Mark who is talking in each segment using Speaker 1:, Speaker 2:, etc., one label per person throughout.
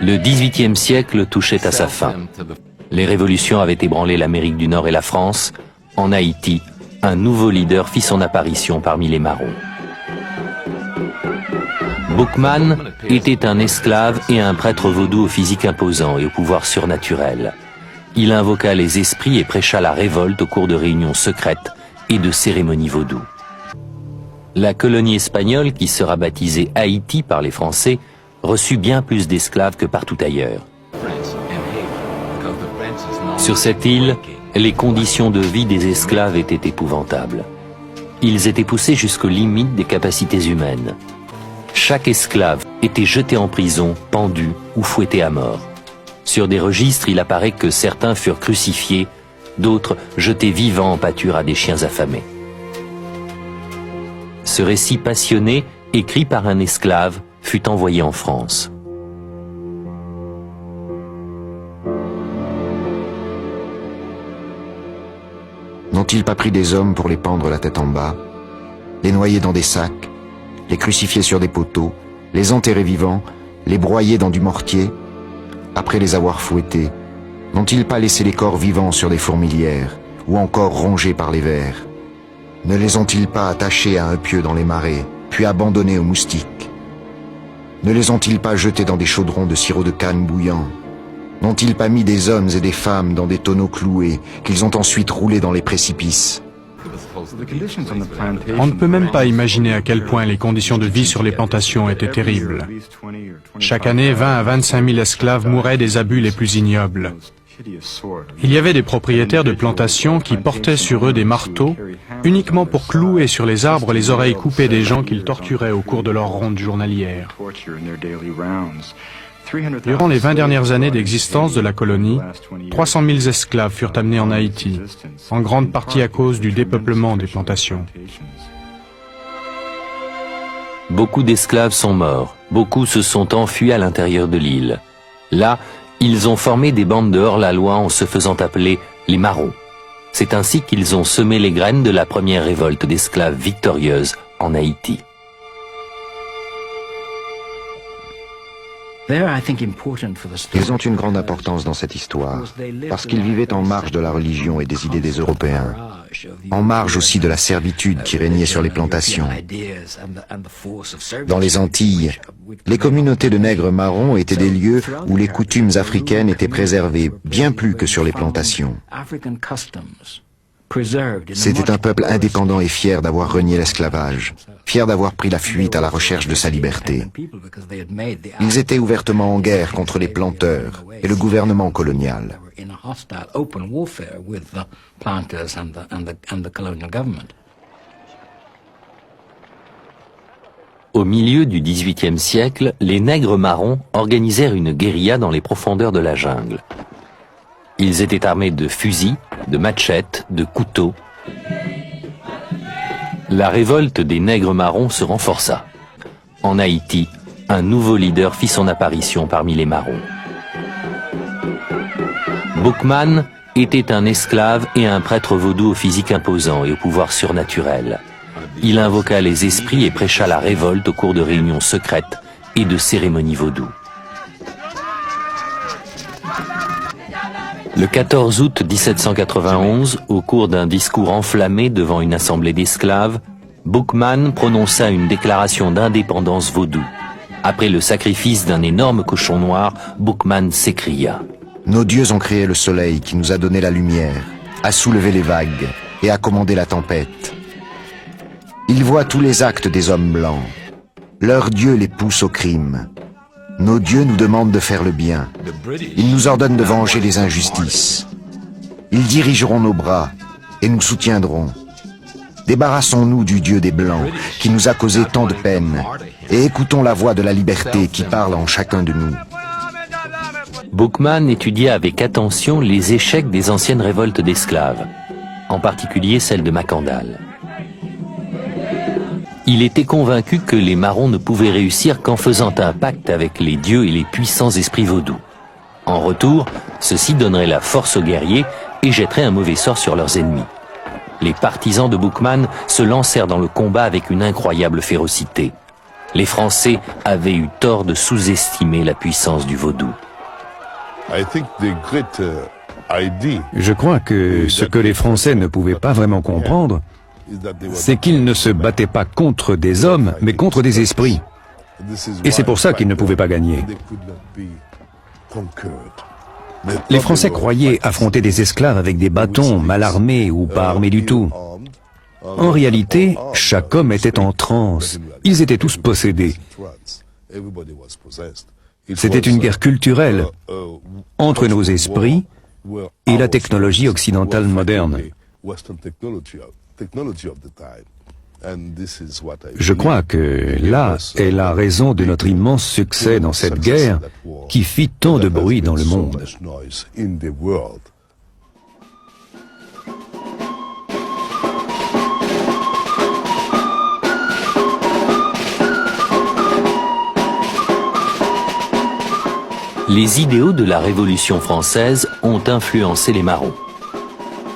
Speaker 1: Le XVIIIe siècle touchait à sa fin. Les révolutions avaient ébranlé l'Amérique du Nord et la France. En Haïti, un nouveau leader fit son apparition parmi les marrons. Boukman était un esclave et un prêtre vaudou au physique imposant et au pouvoir surnaturel. Il invoqua les esprits et prêcha la révolte au cours de réunions secrètes et de cérémonies vaudou. La colonie espagnole, qui sera baptisée Haïti par les Français, reçut bien plus d'esclaves que partout ailleurs. Sur cette île, les conditions de vie des esclaves étaient épouvantables. Ils étaient poussés jusqu'aux limites des capacités humaines. Chaque esclave était jeté en prison, pendu ou fouetté à mort. Sur des registres, il apparaît que certains furent crucifiés, d'autres jetés vivants en pâture à des chiens affamés. Ce récit passionné, écrit par un esclave, fut envoyé en France.
Speaker 2: N'ont-ils pas pris des hommes pour les pendre la tête en bas, les noyer dans des sacs, les crucifier sur des poteaux, les enterrer vivants, les broyer dans du mortier? Après les avoir fouettés, n'ont-ils pas laissé les corps vivants sur des fourmilières, ou encore rongés par les vers? Ne les ont-ils pas attachés à un pieu dans les marais, puis abandonnés aux moustiques? Ne les ont-ils pas jetés dans des chaudrons de sirop de canne bouillant? N'ont-ils pas mis des hommes et des femmes dans des tonneaux cloués, qu'ils ont ensuite roulés dans les précipices?
Speaker 3: On ne peut même pas imaginer à quel point les conditions de vie sur les plantations étaient terribles. Chaque année, 20 à 25 000 esclaves mouraient des abus les plus ignobles. Il y avait des propriétaires de plantations qui portaient sur eux des marteaux uniquement pour clouer sur les arbres les oreilles coupées des gens qu'ils torturaient au cours de leur ronde journalière. Durant les 20 dernières années d'existence de la colonie, 300 000 esclaves furent amenés en Haïti, en grande partie à cause du dépeuplement des plantations.
Speaker 1: Beaucoup d'esclaves sont morts, beaucoup se sont enfuis à l'intérieur de l'île. Là, ils ont formé des bandes de hors-la-loi en se faisant appeler les marrons. C'est ainsi qu'ils ont semé les graines de la première révolte d'esclaves victorieuse en Haïti.
Speaker 2: Ils ont une grande importance dans cette histoire, parce qu'ils vivaient en marge de la religion et des idées des Européens, en marge aussi de la servitude qui régnait sur les plantations. Dans les Antilles, les communautés de nègres marrons étaient des lieux où les coutumes africaines étaient préservées, bien plus que sur les plantations. C'était un peuple indépendant et fier d'avoir renié l'esclavage, fier d'avoir pris la fuite à la recherche de sa liberté. Ils étaient ouvertement en guerre contre les planteurs et le gouvernement colonial.
Speaker 1: Au milieu du XVIIIe siècle, les nègres marrons organisèrent une guérilla dans les profondeurs de la jungle. Ils étaient armés de fusils, de machettes, de couteaux. La révolte des nègres marrons se renforça. En Haïti, un nouveau leader fit son apparition parmi les marrons. Boukman était un esclave et un prêtre vaudou au physique imposant et au pouvoir surnaturel. Il invoqua les esprits et prêcha la révolte au cours de réunions secrètes et de cérémonies vaudou. Le 14 août 1791, au cours d'un discours enflammé devant une assemblée d'esclaves, Boukman prononça une déclaration d'indépendance vaudou. Après le sacrifice d'un énorme cochon noir, Boukman s'écria:
Speaker 2: « Nos dieux ont créé le soleil qui nous a donné la lumière, a soulevé les vagues et a commandé la tempête. Ils voient tous les actes des hommes blancs. Leurs dieux les poussent au crime. Nos dieux nous demandent de faire le bien. Ils nous ordonnent de venger les injustices. Ils dirigeront nos bras et nous soutiendront. Débarrassons-nous du Dieu des Blancs qui nous a causé tant de peine et écoutons la voix de la liberté qui parle en chacun de nous. »
Speaker 1: Boukman étudia avec attention les échecs des anciennes révoltes d'esclaves, en particulier celle de Macandal. Il était convaincu que les marrons ne pouvaient réussir qu'en faisant un pacte avec les dieux et les puissants esprits vaudous. En retour, ceux-ci donneraient la force aux guerriers et jetteraient un mauvais sort sur leurs ennemis. Les partisans de Boukman se lancèrent dans le combat avec une incroyable férocité. Les Français avaient eu tort de sous-estimer la puissance du vaudou.
Speaker 4: Je crois que ce que les Français ne pouvaient pas vraiment comprendre, c'est qu'ils ne se battaient pas contre des hommes, mais contre des esprits. Et c'est pour ça qu'ils ne pouvaient pas gagner. Les Français croyaient affronter des esclaves avec des bâtons, mal armés ou pas armés du tout. En réalité, chaque homme était en transe. Ils étaient tous possédés. C'était une guerre culturelle entre nos esprits et la technologie occidentale moderne. Je crois que là est la raison de notre immense succès dans cette guerre qui fit tant de bruit dans le monde.
Speaker 1: Les idéaux de la Révolution française ont influencé les marrons.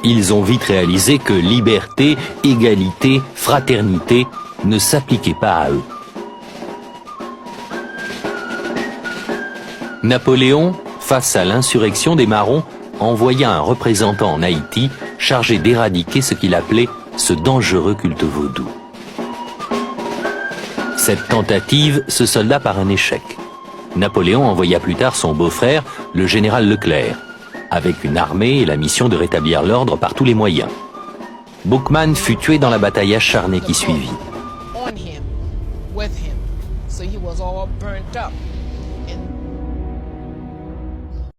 Speaker 1: Ils ont vite réalisé que liberté, égalité, fraternité ne s'appliquaient pas à eux. Napoléon, face à l'insurrection des marrons, envoya un représentant en Haïti chargé d'éradiquer ce qu'il appelait ce dangereux culte vaudou. Cette tentative se solda par un échec. Napoléon envoya plus tard son beau-frère, le général Leclerc, avec une armée et la mission de rétablir l'ordre par tous les moyens. Boukman fut tué dans la bataille acharnée qui suivit.
Speaker 5: On him, with him. So he was all burnt up.